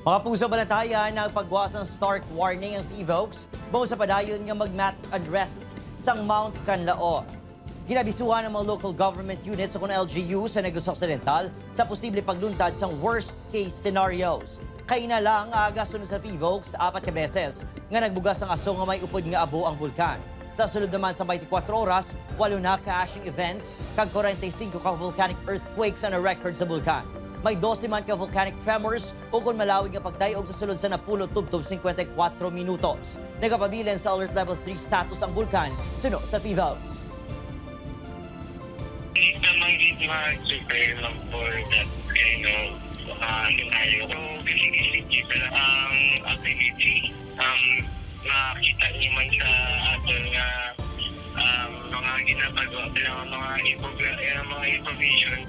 Mga puso balatayan na pagwas ng start warning ang Philippines buong sa padayon nga mag-matic unrest sang Mount Canlaon. Ginabisuhan ng mga local government units sa LGU sa Negros Occidental sa posible pagluntad sa worst case scenarios. Kaya na lang aga sunod sa Philippines 4 ka beses nga nagbugas ang aso nga may upod nga abo ang bulkan. Sa sunod naman sa 24 oras, 8 na ka-ashing events kag 45 ka volcanic earthquakes ang record sa bulkan. May 12 man ka volcanic tremors o kung malawig nga pagtayog sa sulod sa Napulo tubtob 54 minutos. Nagapabilin sa alert level 3 status ang bulkan suno sa Philippines. Hindi naman mag-prepare lang for that kind of scenario. So, gising-gising kita lang ang activity. Nakita niyo man sa aton nga mga ginapagawa, mga information.